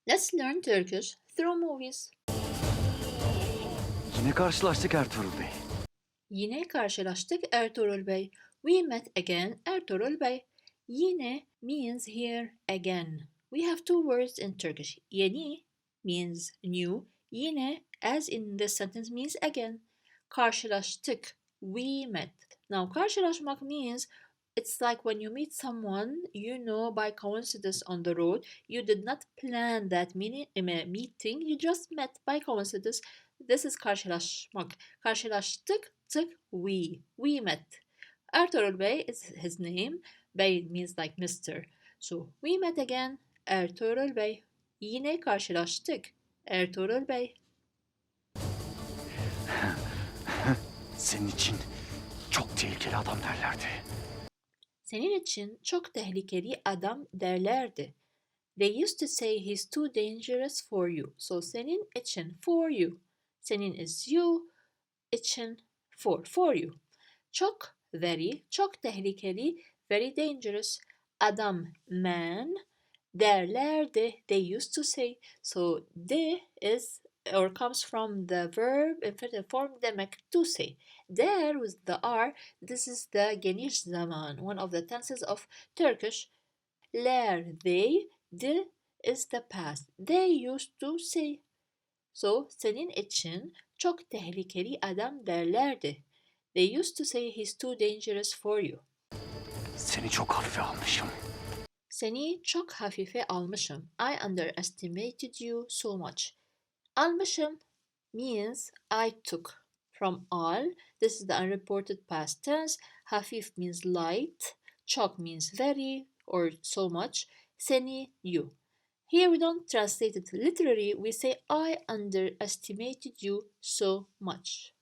Let's learn Turkish through movies. Yine karşılaştık Ertuğrul Bey. Yine karşılaştık Ertuğrul Bey. We met again Ertuğrul Bey. Yine means here again. We have two words in Turkish. Yeni means new. Yine, as in this sentence, means again. Karşılaştık. We met. Now, karşılaşmak means it's like when you meet someone you know by coincidence on the road. You did not plan that meeting. You just met by coincidence. This is karşılaşmak. Karşılaştık, we met. Ertuğrul Bey is his name. Bey means like Mr. So we met again. Ertuğrul Bey. Yine karşılaştık. Ertuğrul Bey. Senin için çok tehlikeli adam derlerdi. Senin için çok tehlikeli adam derlerdi. They used to say he's too dangerous for you. So senin için, for you. Senin is you, için for you. Çok, very, çok tehlikeli, very dangerous. Adam, man, derlerdi, they used to say. So de is or comes from the verb infinitive form demek, to say. Der with the R, this is the geniş zaman, one of the tenses of Turkish. Ler, they, de is the past. They used to say. So senin için çok tehlikeli adam derlerdi. They used to say he's too dangerous for you. Seni çok hafife almışım. Seni çok hafife almışım. I underestimated you so much. Almışım means I took. From al, this is the unreported past tense. Hafif means light. Çok means very or so much. Seni, you. Here we don't translate it literally, we say I underestimated you so much.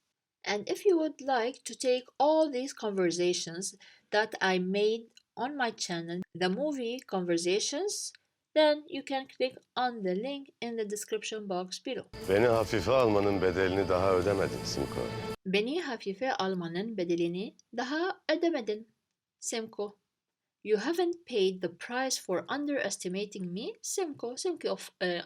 And if you would like to take all these conversations that I made on my channel, the movie conversations, then you can click on the link in the description box below. Beni hafife almanın bedelini daha ödemedin Simko. Beni hafife almanın bedelini daha ödemedin, Simko. You haven't paid the price for underestimating me, Simko.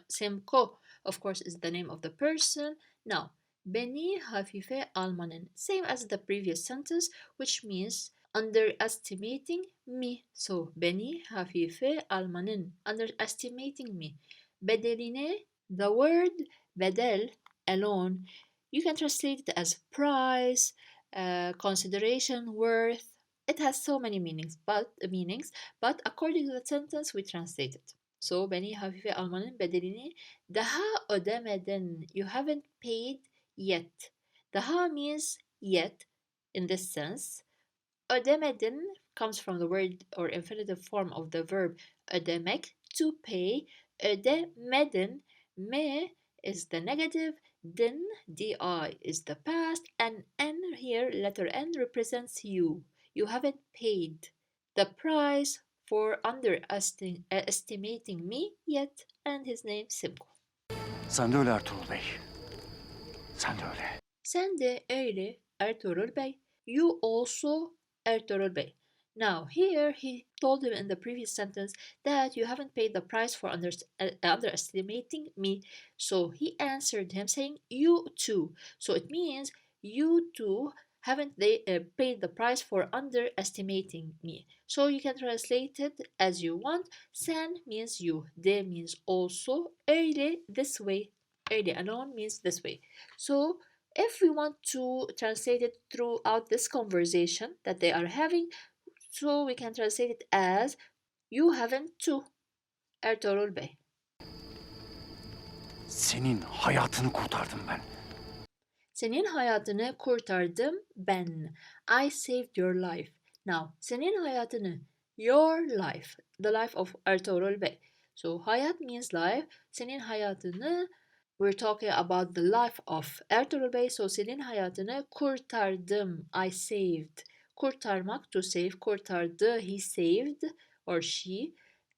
Simko, of course, is the name of the person. Now, beni hafife almanın, same as the previous sentence, which means underestimating me. So, beni hafife almanın, underestimating me. Bedeline, the word bedel alone, you can translate it as price, consideration, worth. It has so many but according to the sentence we translate it. So beni hafife almanın bedelini daha ödemedin. You haven't paid yet. Daha means yet in this sense. Ödemedin comes from the word or infinitive form of the verb ödemek, to pay. Ödemedin, me is the negative, din, di is the past, and n here, letter n, represents you. You haven't paid the price for underestimating me yet, and his name Simko. Sen de öyle Ertuğrul Bey. Sen de öyle. Sen de öyle Ertuğrul Bey. You also Ertuğrul Bey. Now here he told him in the previous sentence that you haven't paid the price for underestimating me. So he answered him saying you too. So it means you too haven't they paid the price for underestimating me. So you can translate it as you want. Sen means you, de means also, öyle this way. Öyle alone means this way. So if we want to translate it throughout this conversation that they are having, so we can translate it as you haven't to, Ertuğrul Bey. Senin hayatını kurtardım ben. Senin hayatını kurtardım ben. I saved your life. Now, senin hayatını, your life, the life of Ertuğrul Bey. So, hayat means life. Senin hayatını, we're talking about the life of Ertuğrul Bey. So, senin hayatını kurtardım. I saved. Kurtarmak, to save, kurtardı, he saved, or she.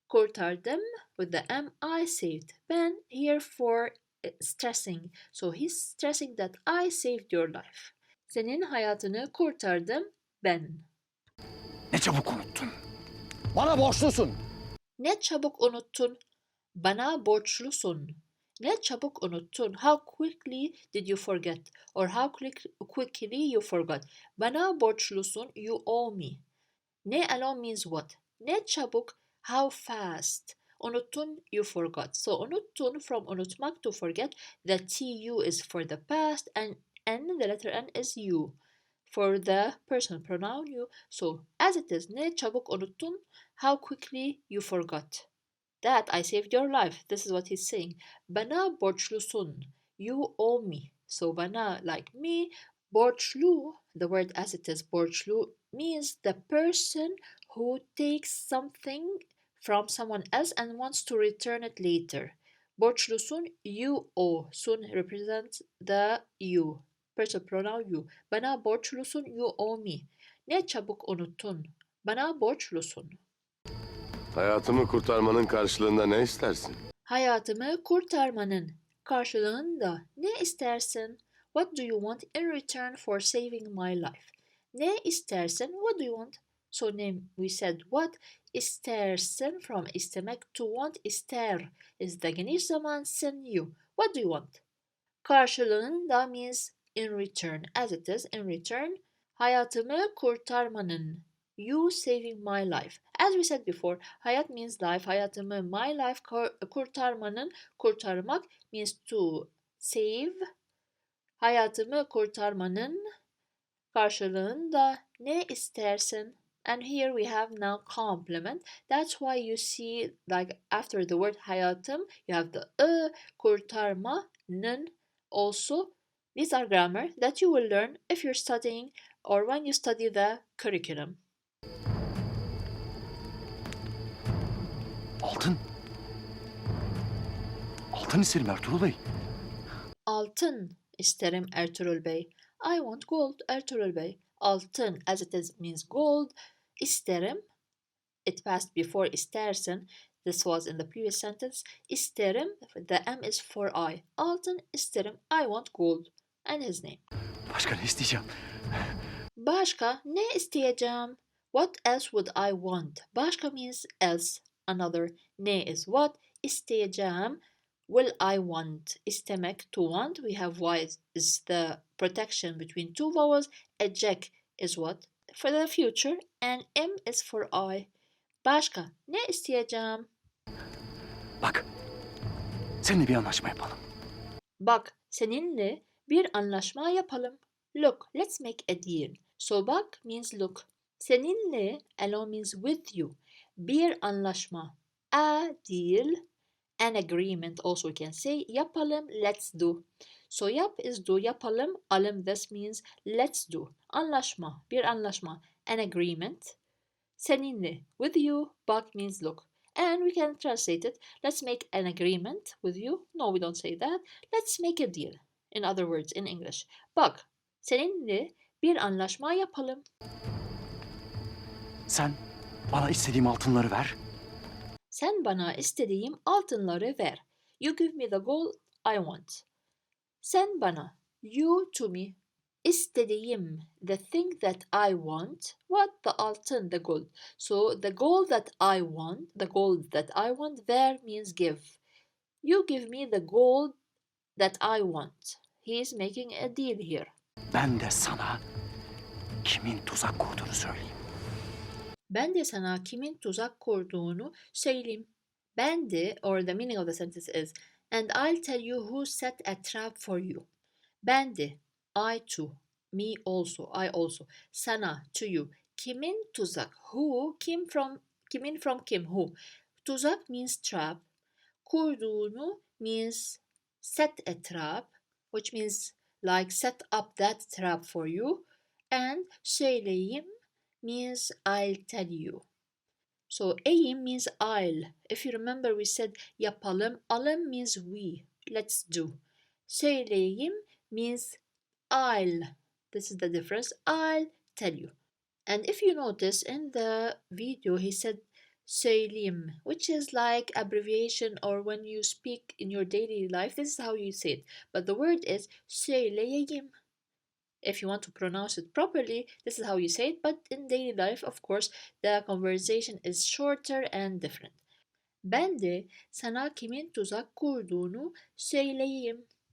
Kurtardım, with the M, I saved. Ben, here for stressing. So he's stressing that I saved your life. Senin hayatını kurtardım ben. Ne çabuk unuttun. Bana borçlusun. Ne çabuk unuttun. Bana borçlusun. Ne çabuk unuttun. How quickly did you forget? Or how quickly you forgot. Bana borçlusun. You owe me. Ne alone means what? Ne çabuk. How fast. Unuttun, you forgot. So unuttun, from unutmak, to forget. The tu is for the past, and n, the letter n, is you for the personal pronoun you. So as it is, ne çabuk unuttun. How quickly you forgot. That I saved your life. This is what he's saying. Bana borçlusun. You owe me. So bana, like me. Borçlu, the word as it is, borçlu, means the person who takes something from someone else and wants to return it later. Borçlusun, you owe. Sun represents the you. Personal pronoun you. Bana borçlusun, you owe me. Ne çabuk unuttun. Bana borçlusun. Hayatımı kurtarmanın karşılığında ne istersin? Hayatımı kurtarmanın karşılığında ne istersin? What do you want in return for saving my life? Ne istersin? What do you want? So name we said what? İstersin, from istemek, to want. İster is the geniş zaman, sin you. What do you want? Karşılığında means in return, as it is, in return. Hayatımı kurtarmanın, you saving my life. As we said before, hayat means life. Hayatımı, my life, kurtarmanın, kurtarmak means to save. Hayatımı kurtarmanın karşılığında ne istersin? And here we have now complement. That's why you see, like after the word hayatım, you have the kurtarmanın also. These are grammar that you will learn if you're studying or when you study the curriculum. Altın. Altın isterim Ertuğrul Bey. Altın isterim Ertuğrul Bey. I want gold Ertuğrul Bey. Altın, as it is, means gold. İsterim, it passed before istersin. This was in the previous sentence. İsterim, the M is for I. Altın isterim, I want gold. And his name. Başka ne isteyeceğim? Başka ne isteyeceğim? What else would I want? Başka means else, another. Ne is what? İsteyeceğim. Will I want? İstemek, to want. We have Y is the protection between two vowels. Ecek is what? For the future. And M is for I. Başka ne isteyeceğim? Bak, seninle bir anlaşma yapalım. Bak, seninle bir anlaşma yapalım. Look, let's make a deal. So bak means look. Seninle, alone means with you. Bir anlaşma. A deal, an agreement also we can say. Yapalım, let's do. So yap is do, yapalım. Alım, this means let's do. Anlaşma, bir anlaşma. An agreement. Seninle, with you. Bak means look. And we can translate it. Let's make an agreement with you. No, we don't say that. Let's make a deal. In other words, in English. Bak, seninle bir anlaşma yapalım. Sen bana istediğim altınları ver. Sen bana istediğim altınları ver. You give me the gold I want. Sen bana, you to me, istediğim, the thing that I want. What? The altın, the gold. So the gold that I want, the gold that I want, ver means give. You give me the gold that I want. He is making a deal here. Ben de sana kimin tuzak kurduğunu söyleyeyim. Ben de sana kimin tuzak kurduğunu söyleyeyim. Ben de, or the meaning of the sentence is, and I'll tell you who set a trap for you. Ben de, I too, me also, I also, sana, to you. Kimin tuzak, who, kimin from kim, who. Tuzak means trap. Kurduğunu means set a trap, which means like set up that trap for you. And söyleyeyim means I'll tell you. So aim means I'll. If you remember we said yapalım. Alım means we. Let's do. Söyleyeyim means I'll. This is the difference. I'll tell you. And if you notice in the video he said söyleyeyim, which is like abbreviation, or when you speak in your daily life, this is how you say it. But the word is söyleyeyim. If you want to pronounce it properly, this is how you say it. But in daily life, of course, the conversation is shorter and different. Ben de sana kimin tuzak kurduğunu söyleyeyim.